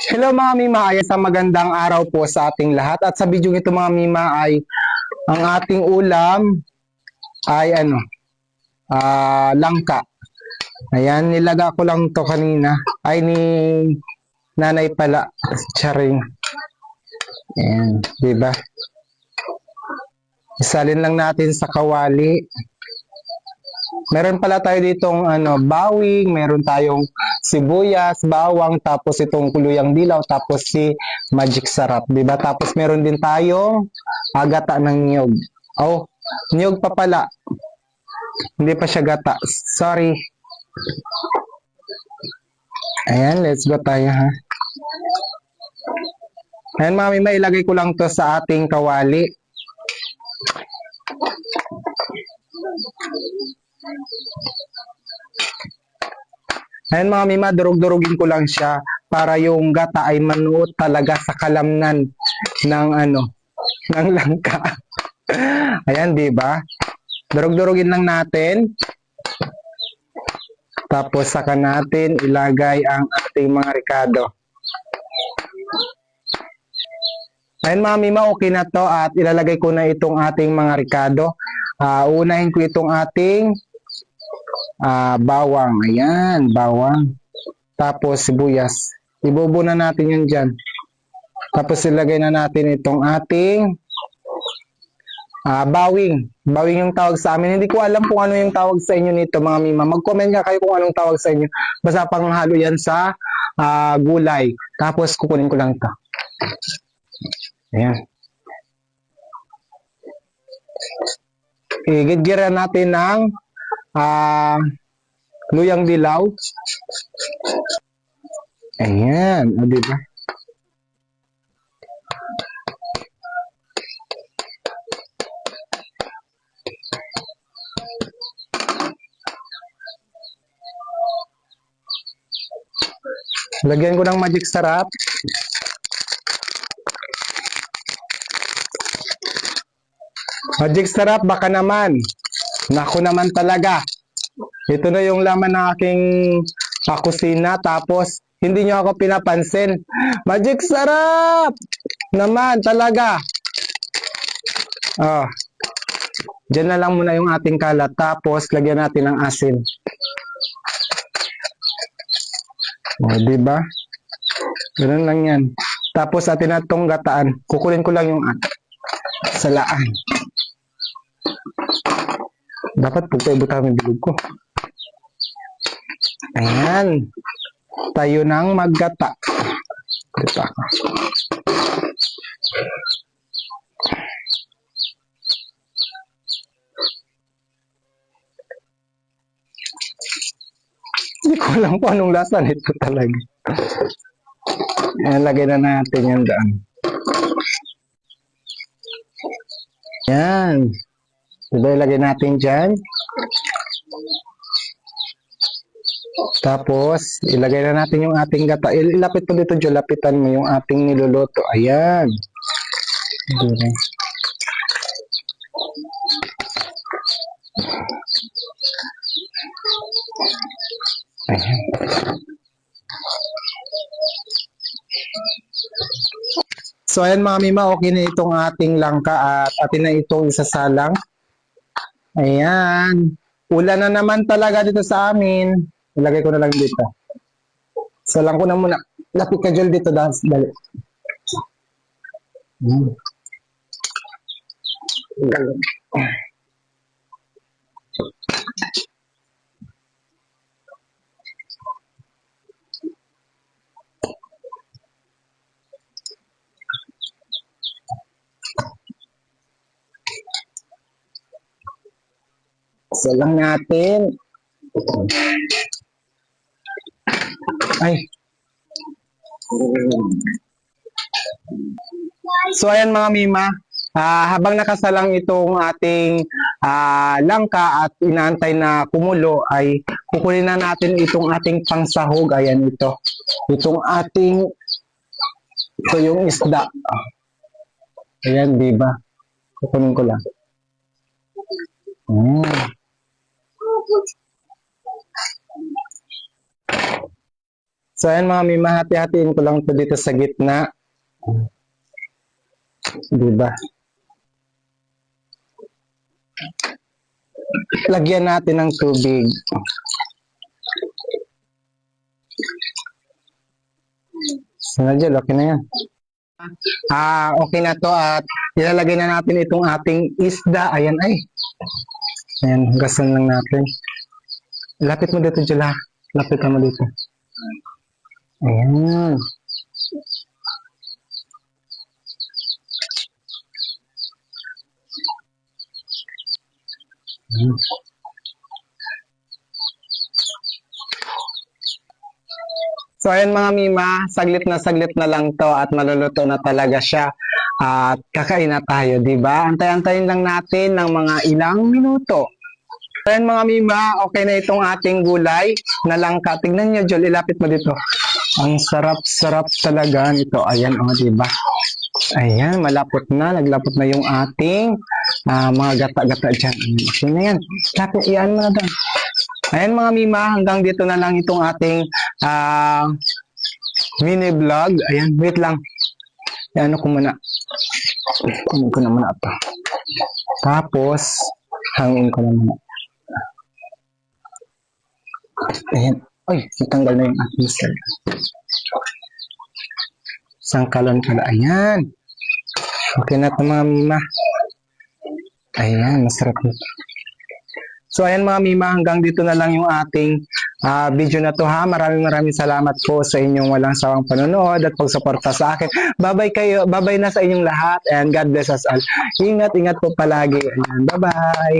Hello mga Mima, ay sa magandang araw po sa ating lahat. At sa video ito mga Mima ay ang ating ulam ay langka. Ayan, nilaga ko lang to kanina. Ay ni nanay pala. Charing. Ayan, diba? Isalin lang natin sa kawali. Meron pala tayo ditong bawing, meron tayong sibuyas, bawang, tapos itong kuluyang dilaw, tapos si magic sarap, 'di ba? Tapos meron din tayong gata ng niyog. Oh, niyog pa pala. Hindi pa siya gata. Sorry. Ayan, let's go tayo ha. Ayan mami, mailagay ko lang to sa ating kawali. Ayan mga mima, durug-durugin ko lang siya para yung gata ay manuot talaga sa kalamnan ng ng langka. Ayan, di ba? Durug-durugin lang natin. Tapos saka natin ilagay ang ating mga ricado. Ayan mga mima, okay na to at ilalagay ko na itong ating mga ricado. Unahin ko itong ating bawang. Ayan, bawang. Tapos sibuyas. Ibubo na natin yan dyan. Tapos ilagay na natin itong ating bawing. Bawing yung tawag sa amin. Hindi ko alam kung ano yung tawag sa inyo nito mga mima. Mag-comment nga kayo kung anong tawag sa inyo. Basta panghalo yan sa gulay. Tapos kukunin ko lang ito. Ayan. Igidgira natin ng luyang dilaw. Ayan. O, diba? Lagyan ko ng magic sarap. Magic sarap, baka naman. Naku naman talaga. Ito na yung laman ng aking kusina. Tapos, hindi nyo ako pinapansin. Magic sarap! Naman, talaga. Oh. Diyan na lang muna yung ating kalat. Tapos, lagyan natin ng asin. O, diba? Ganun lang yan. Tapos, atin na itong gataan. Kukulin ko lang yung salaan. Dapat pagpaibutan yung bilog ko. Ayan. Tayo nang maggata. Diba? Hindi ko alam kung anong lasa nito talaga. Ayan, lagay na natin yan daan. Ayan. Diba, ilagay natin dyan. Tapos, ilagay na natin yung ating gata. Ilapit po dito, Jo. Lapitan mo yung ating niluluto. Ayan. Diba? Ayan. So, ayan mga mima, okay na itong ating langka at atin na itong isasalang. Ayan. Ulan na naman talaga dito sa amin. Ilagay ko na lang dito. Salang ko na muna. Lapit ka, Jol, dito. Dali. Galing. Salang natin. Ay. So, ayan mga mima. Habang nakasalang itong ating langka at inaantay na kumulo, ay kukunin na natin itong ating pangsahog. Ayan ito. Ito yung isda. Ayan, diba? Kukunin ko lang. So, ayan mga mima, hati-hatiin ko lang ito dito sa gitna. Diba? Lagyan natin ng tubig. So, Najel, okay na yan. Okay na to at ilalagay na natin itong ating isda. Ayan ay. Ayan, gasan lang natin. Lapit mo dito, Jula. Lapit mo dito. Ayan. So ayan mga mima, saglit na lang to at maluluto na talaga siya at kakain na tayo, di ba? Antay-antayin lang natin ng mga ilang minuto. So ayan mga mima, okay na itong ating gulay na langka. Tignan niyo, Jol, ilapit mo dito. Ang sarap-sarap talaga nito. Ayan, di ba? Ayan, malapot na. Naglapot na yung ating mga gata-gata dyan. Okay na yan. Lapit, iyan mo na doon. Ayan mga mima, hanggang dito na lang itong ating mini vlog. Ayan, wait lang. Ayan, ko muna. Kunin ko na muna ito. Tapos, hangin ko na muna. Ayan. Ay, natanggal na yung ating cell. Sangkalan pala. Ayan. Okay na ito mga mima. Ayan, masarap nito. So ayan mga mima, hanggang dito na lang yung ating video na to ha. Maraming salamat po sa inyong walang sawang panonood at pagsuporta sa akin. Bye-bye na sa inyong lahat and God bless us all. Ingat po palagi. Ayan, bye-bye.